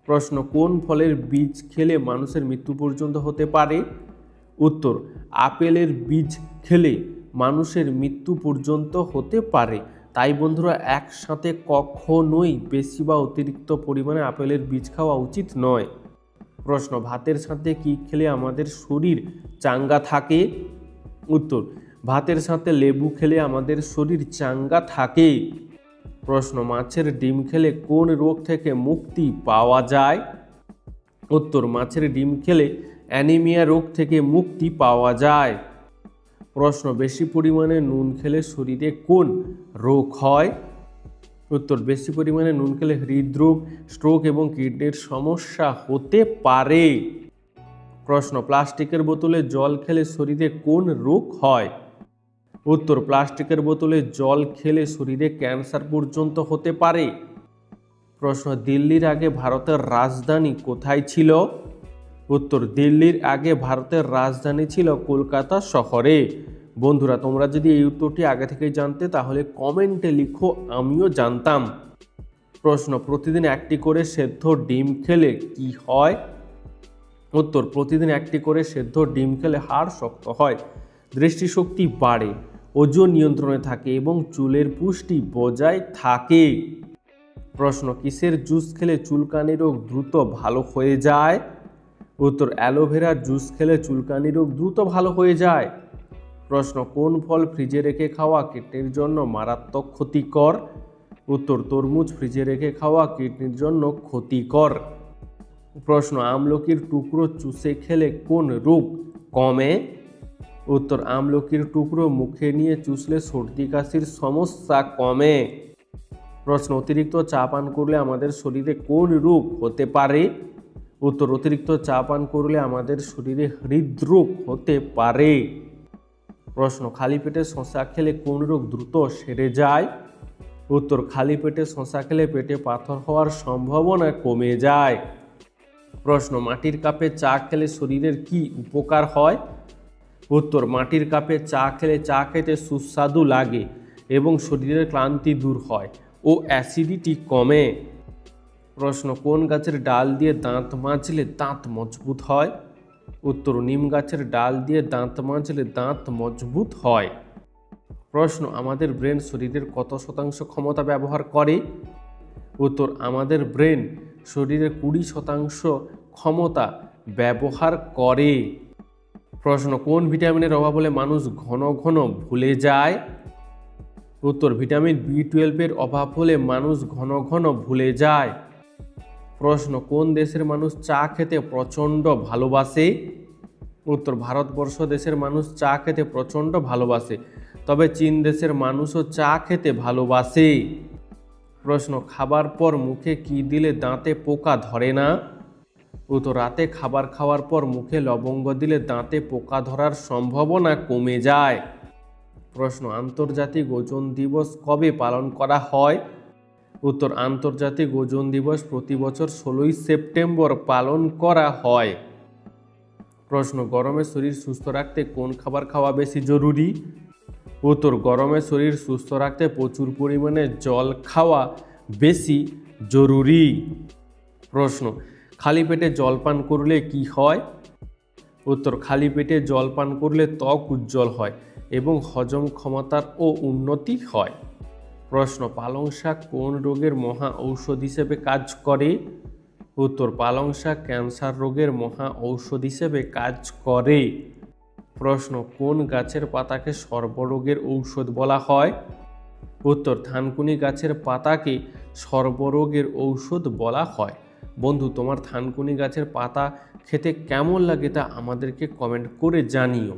প্রশ্ন, কোন ফলের বীজ খেলে মানুষের মৃত্যু পর্যন্ত হতে পারে? উত্তর, আপেলের বীজ খেলে মানুষের মৃত্যু পর্যন্ত হতে পারে। তাই বন্ধুরা, একসাথে কখনোই বেশি বা অতিরিক্ত পরিমাণে আপেলের বীজ খাওয়া উচিত নয়। প্রশ্ন, ভাতের সাথে কি খেলে আমাদের শরীর চাঙ্গা থাকে? উত্তর, ভাতের সাথে লেবু খেলে আমাদের শরীর চাঙ্গা থাকে। প্রশ্ন, মাছের ডিম খেলে কোন রোগ থেকে মুক্তি পাওয়া যায়? উত্তর, মাছের ডিম খেলে অ্যানিমিয়া রোগ থেকে মুক্তি পাওয়া যায়। প্রশ্ন, বেশি পরিমাণে নুন খেলে শরীরে কোন রোগ হয়? উত্তর, বেশি পরিমাণে নুন খেলে হৃদরোগ, স্ট্রোক এবং কিডনির সমস্যা হতে পারে। প্রশ্ন, প্লাস্টিকের বোতলে জল খেলে শরীরে কোন রোগ হয়? উত্তর, প্লাস্টিকের বোতলে জল খেলে শরীরে ক্যান্সার পর্যন্ত হতে পারে। প্রশ্ন, দিল্লির আগে ভারতের রাজধানী কোথায় ছিল? উত্তর, দিল্লির আগে ভারতের রাজধানী ছিল কলকাতা শহরে। বন্ধুরা, তোমরা যদি এই উত্তরটি আগে থেকেই জানতে তাহলে কমেন্টে লিখো, আমিও জানতাম। প্রশ্ন, প্রতিদিন একটি করে সেদ্ধ ডিম খেলে কি হয়? উত্তর, প্রতিদিন একটি করে সেদ্ধ ডিম খেলে হাড় শক্ত হয়, দৃষ্টিশক্তি বাড়ে, ওজন নিয়ন্ত্রণে থাকে এবং চুলের পুষ্টি বজায় থাকে। প্রশ্ন, কিসের জুস খেলে চুলকানি রোগ দ্রুত ভালো হয়ে যায়? উত্তর, অ্যালোভেরার জুস খেলে চুলকানি রোগ দ্রুত ভালো হয়ে যায়। প্রশ্ন, কোন ফল ফ্রিজে রেখে খাওয়া কিডনির জন্য মারাত্মক ক্ষতিকর? উত্তর, তরমুজ ফ্রিজে রেখে খাওয়া কিডনির জন্য ক্ষতিকর। প্রশ্ন, আমলকির টুকরো চুষে খেলে কোন রোগ কমে? উত্তর, আমলকির টুকরো মুখে নিয়ে চুষলে সর্দি কাশির সমস্যা কমে। প্রশ্ন, অতিরিক্ত চা পান করলে আমাদের শরীরে কোন রোগ হতে পারে? উত্তর, অতিরিক্ত চা পান করলে আমাদের শরীরে হৃদরোগ হতে পারে। প্রশ্ন, খালি পেটে শশা খেলে কোন রোগ দ্রুত সেরে যায়? উত্তর, খালি পেটে শশা খেলে পেটে পাথর হওয়ার সম্ভাবনা কমে যায়। প্রশ্ন, মাটির কাপে চা খেলে শরীরের কি উপকার হয়? উত্তর, মাটির কাপে চা খেলে চা খেতে সুস্বাদু লাগে এবং শরীরের ক্লান্তি দূর হয় ও অ্যাসিডিটি কমে। প্রশ্ন, কোন গাছের ডাল দিয়ে দাঁত মাজলে দাঁত মজবুত হয়? উত্তর, নিম গাছের ডাল দিয়ে দাঁত মাজলে দাঁত মজবুত হয়। প্রশ্ন, আমাদের ব্রেন শরীরের কত শতাংশ ক্ষমতা ব্যবহার করে? উত্তর, আমাদের ব্রেন শরীরের 20% ক্ষমতা ব্যবহার করে। প্রশ্ন, কোন ভিটামিনের অভাব হলে মানুষ ঘন ঘন ভুলে যায়? উত্তর, ভিটামিন B12 এর অভাব হলে মানুষ ঘন ঘন ভুলে যায়। প্রশ্ন, কোন দেশের মানুষ চা খেতে প্রচণ্ড ভালোবাসে? উত্তর, ভারতবর্ষ দেশের মানুষ চা খেতে প্রচণ্ড ভালোবাসে, তবে চীন দেশের মানুষও চা খেতে ভালোবাসে। প্রশ্ন, খাবার পর মুখে কি দিলে দাঁতে পোকা ধরে না? উত্তর, রাতে খাবার খাওয়ার পর মুখে লবঙ্গ দিলে দাঁতে পোকা ধরার সম্ভাবনা কমে যায়। প্রশ্ন, আন্তর্জাতিক ওজন দিবস কবে পালন করা হয়? উত্তর, আন্তর্জাতিক ওজন দিবস প্রতি বছর 16ই সেপ্টেম্বর পালন করা হয়। প্রশ্ন, গরমে শরীর সুস্থ রাখতে কোন খাবার খাওয়া বেশি জরুরি? উত্তর, গরমে শরীর সুস্থ রাখতে প্রচুর পরিমাণে জল খাওয়া বেশি জরুরি। প্রশ্ন, খালি পেটে জল পান করলে কি হয়? উত্তর, খালি পেটে জল পান করলে ত্বক উজ্জ্বল হয় এবং হজম ক্ষমতার উন্নতি হয়। প্রশ্ন, পালং শাক কোন রোগের মহা ঔষধ হিসেবে কাজ করে? উত্তর, পালং শাক ক্যান্সার রোগের মহা ঔষধ হিসেবে কাজ করে। প্রশ্ন, কোন গাছের পাতাকে সর্বরোগের ঔষধ বলা হয়? উত্তর, থানকুনি গাছের পাতাকে সর্বরোগের ঔষধ বলা হয়। বন্ধু, তোমার থানকুনি গাছের পাতা খেতে কেমন লাগে তা আমাদেরকে কমেন্ট করে জানিও।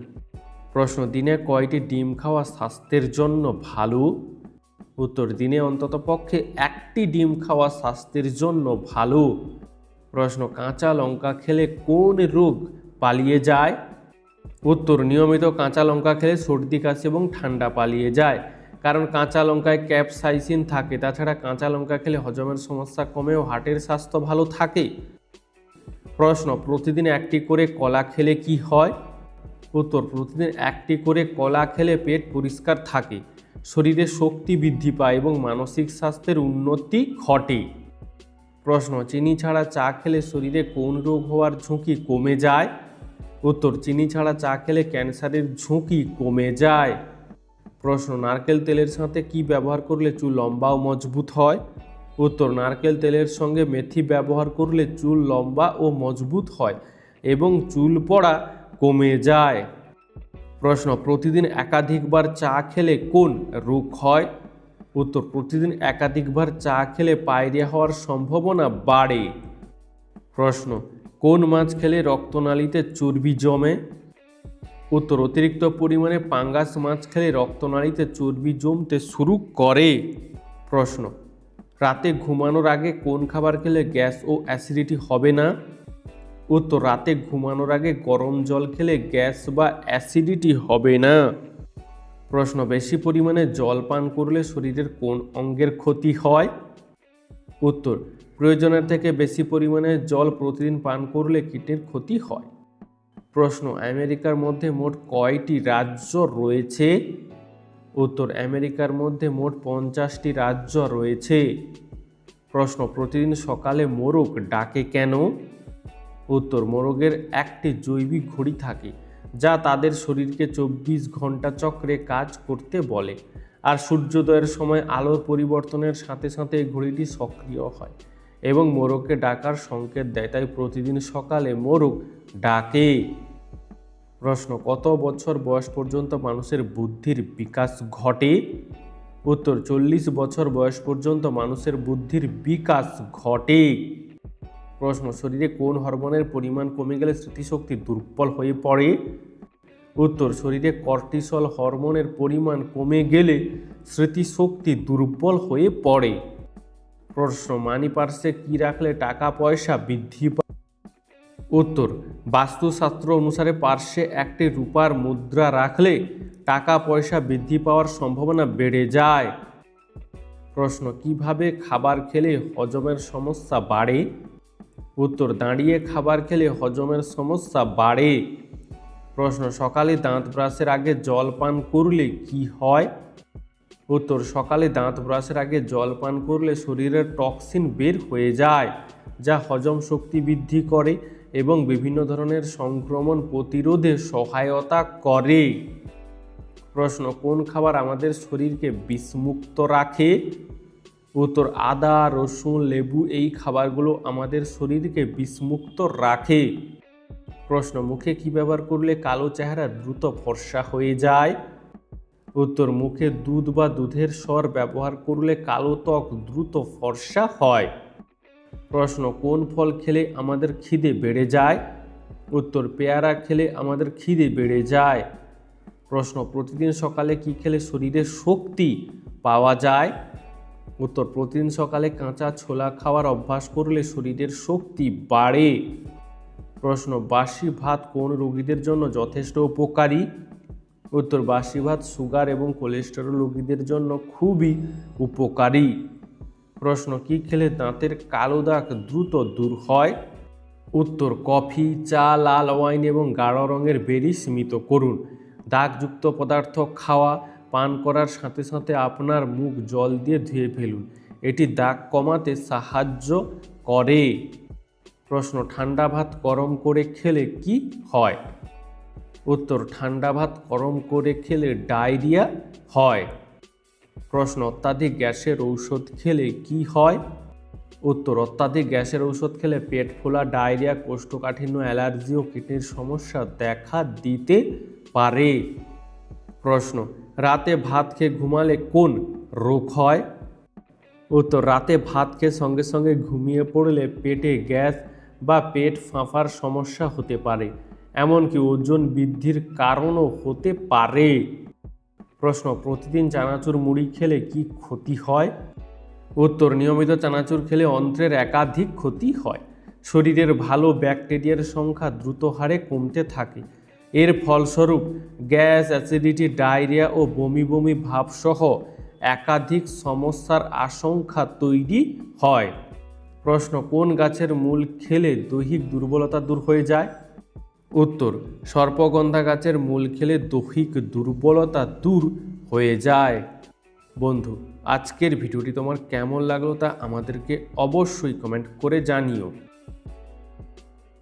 প্রশ্ন, দিনে কয়টি ডিম খাওয়া স্বাস্থ্যের জন্য ভালো? উত্তর, দিনে অন্তত পক্ষে 1টি ডিম খাওয়া স্বাস্থ্যের জন্য ভালো। প্রশ্ন, কাঁচা লঙ্কা খেলে কোন রোগ পালিয়ে যায়? উত্তর, নিয়মিত কাঁচা লঙ্কা খেলে সর্দি কাশি এবং ঠান্ডা পালিয়ে যায়, কারণ কাঁচা লঙ্কায় ক্যাপসাইসিন থাকে। তাছাড়া কাঁচা লঙ্কা খেলে হজমের সমস্যা কমে ও হার্টের স্বাস্থ্য ভালো থাকে। প্রশ্ন, প্রতিদিন 1টি করে কলা খেলে কি হয়? উত্তর, প্রতিদিন 1টি করে কলা খেলে পেট পরিষ্কার থাকে, শরীরে শক্তি বৃদ্ধি পায় এবং মানসিক স্বাস্থ্যের উন্নতি ঘটে। প্রশ্ন, চিনি ছাড়া চা খেলে শরীরে কোন রোগ হওয়ার ঝুঁকি কমে যায়? উত্তর, চিনি ছাড়া চা খেলে ক্যান্সারের ঝুঁকি কমে যায়। প্রশ্ন, নারকেল তেলের সাথে কি ব্যবহার করলে চুল লম্বা ও মজবুত হয়? উত্তর, নারকেল তেলের সঙ্গে মেথি ব্যবহার করলে চুল লম্বা ও মজবুত হয় এবং চুল পড়া কমে যায়। প্রশ্ন, প্রতিদিন একাধিকবার চা খেলে কোন রোগ হয়? উত্তর, প্রতিদিন একাধিকবার চা খেলে পায়রিয়া হওয়ার সম্ভাবনা বাড়ে। প্রশ্ন, কোন মাছ খেলে রক্তনালীতে চর্বি জমে? উত্তর, অতিরিক্ত পরিমাণে পাঙ্গাস মাছ খেলে রক্তনালীতে চর্বি জমতে শুরু করে। প্রশ্ন, রাতে ঘুমানোর আগে কোন খাবার খেলে গ্যাস ও অ্যাসিডিটি হবে না? উত্তর, রাতে ঘুমানোর আগে গরম জল খেলে গ্যাস বা অ্যাসিডিটি হবে না। প্রশ্ন, বেশি পরিমাণে জল পান করলে শরীরের কোন অঙ্গের ক্ষতি হয়? উত্তর, প্রয়োজনের থেকে বেশি পরিমাণে জল প্রতিদিন পান করলে কিডনির ক্ষতি হয়। প্রশ্ন, আমেরিকার মধ্যে মোট কয়টি রাজ্য রয়েছে? উত্তর, আমেরিকার মধ্যে মোট 50টি রাজ্য রয়েছে। প্রশ্ন, প্রতিদিন সকালে মোরগ ডাকে কেন? উত্তর, মোরগের একটি জৈবিক ঘড়ি থাকে যা তাদের শরীরকে 24 ঘন্টা চক্রে কাজ করতে বলে, আর সূর্যোদয়ের সময় আলোর পরিবর্তনের সাথে সাথে এই ঘড়িটি সক্রিয় হয় এবং মোরগকে ডাকার সংকেত দেয়, তাই প্রতিদিন সকালে মোরগ ডাকে। প্রশ্ন, কত বছর বয়স পর্যন্ত মানুষের বুদ্ধির বিকাশ ঘটে? উত্তর, 40 বছর বয়স পর্যন্ত মানুষের বুদ্ধির বিকাশ ঘটে। প্রশ্ন, শরীরে কোন হরমোনের পরিমাণ কমে গেলে স্মৃতিশক্তি দুর্বল হয়ে পড়ে? উত্তর, শরীরে কর্টিসল হরমোনের পরিমাণ কমে গেলে স্মৃতিশক্তি দুর্বল হয়ে পড়ে। প্রশ্ন, মানি পার্সে কি রাখলে টাকা পয়সা বৃদ্ধি পায়? উত্তর, বাস্তুশাস্ত্র অনুসারে পার্শ্বে একটি রূপার মুদ্রা রাখলে টাকা পয়সা বৃদ্ধি পাওয়ার সম্ভাবনা বেড়ে যায়। প্রশ্ন, কিভাবে খাবার খেলে হজমের সমস্যা বাড়ে? উত্তর, দাঁড়িয়ে খাবার খেলে হজমের সমস্যা বাড়ে। প্রশ্ন, সকালে দাঁত ব্রাশের আগে জল পান করলে কি হয়? উত্তর, সকালে দাঁত ব্রাশের আগে জল পান করলে শরীরের টক্সিন বের হয়ে যায়, যা হজম শক্তি বৃদ্ধি করে এবং বিভিন্ন ধরনের সংক্রমণ প্রতিরোধে সহায়তা করে। প্রশ্ন, কোন খাবার আমাদের শরীরকে বিষমুক্ত রাখে? উত্তর, আদা, রসুন, লেবু এই খাবারগুলো আমাদের শরীরকে বিষমুক্ত রাখে। প্রশ্ন, মুখে কি ব্যবহার করলে কালো চেহারা দ্রুত ফর্সা হয়ে যায়? উত্তর, মুখে দুধ বা দুধের স্বর ব্যবহার করলে কালো ত্বক দ্রুত ফর্সা হয়। প্রশ্ন, কোন ফল খেলে আমাদের খিদে বেড়ে যায়? উত্তর, পেয়ারা খেলে আমাদের খিদে বেড়ে যায়। প্রশ্ন, প্রতিদিন সকালে কি খেলে শরীরে শক্তি পাওয়া যায়? উত্তর, প্রতিদিন সকালে কাঁচা ছোলা খাওয়ার অভ্যাস করলে শরীরের শক্তি বাড়ে। প্রশ্ন, বাসি ভাত কোন রোগীদের জন্য যথেষ্ট উপকারী? উত্তর, বাসি ভাত সুগার এবং কোলেস্টেরল রোগীদের জন্য খুবই উপকারী। প্রশ্ন, কি খেলে দাঁতের কালো দাগ দ্রুত দূর হয়? উত্তর, কফি, চা, লাল ওয়াইন এবং গাঢ় রঙের বেরি সীমিত করুন। দাগযুক্ত পদার্থ খাওয়া পান করার সাথে সাথে আপনার মুখ জল দিয়ে ধুয়ে ফেলুন, এটি দাগ কমাতে সাহায্য করে। প্রশ্ন, ঠান্ডা ভাত গরম করে খেলে কি হয়? উত্তর, ঠান্ডা ভাত গরম করে খেলে ডায়রিয়া হয়। প্রশ্ন, অত্যাধিক গ্যাসের ঔষধ খেলে কি হয়? উত্তর, অত্যাধিক গ্যাসের ঔষধ খেলে পেট ফোলা, ডায়রিয়া, কোষ্ঠকাঠিন্য, অ্যালার্জি ও কিডনির সমস্যা দেখা দিতে পারে। প্রশ্ন, রাতে ভাত খেয়ে ঘুমালে কোন রোগ হয়? উত্তর, রাতে ভাত খেয়ে সঙ্গে সঙ্গে ঘুমিয়ে পড়লে পেটে গ্যাস বা পেট ফাঁপার সমস্যা হতে পারে, এমনকি ওজন বৃদ্ধির কারণও হতে পারে। প্রশ্ন, প্রতিদিন চানাচুর মুড়ি খেলে কি ক্ষতি হয়? উত্তর, নিয়মিত চানাচুর খেলে অন্ত্রের একাধিক ক্ষতি হয়। শরীরের ভালো ব্যাকটেরিয়ার সংখ্যা দ্রুত হারে কমতে থাকে। এর ফলস্বরূপ গ্যাস, অ্যাসিডিটি, ডায়রিয়া ও বমি বমি ভাবসহ একাধিক সমস্যার আশঙ্কা তৈরি হয়। প্রশ্ন, কোন গাছের মূল খেলে দৈহিক দুর্বলতা দূর হয়ে যায়? উত্তর, সর্পগন্ধা গাছের মূল খেলে দৈহিক দুর্বলতা দূর হয়ে যায়। বন্ধু, আজকের ভিডিওটি তোমার কেমন লাগলো তা আমাদেরকে অবশ্যই কমেন্ট করে জানিও।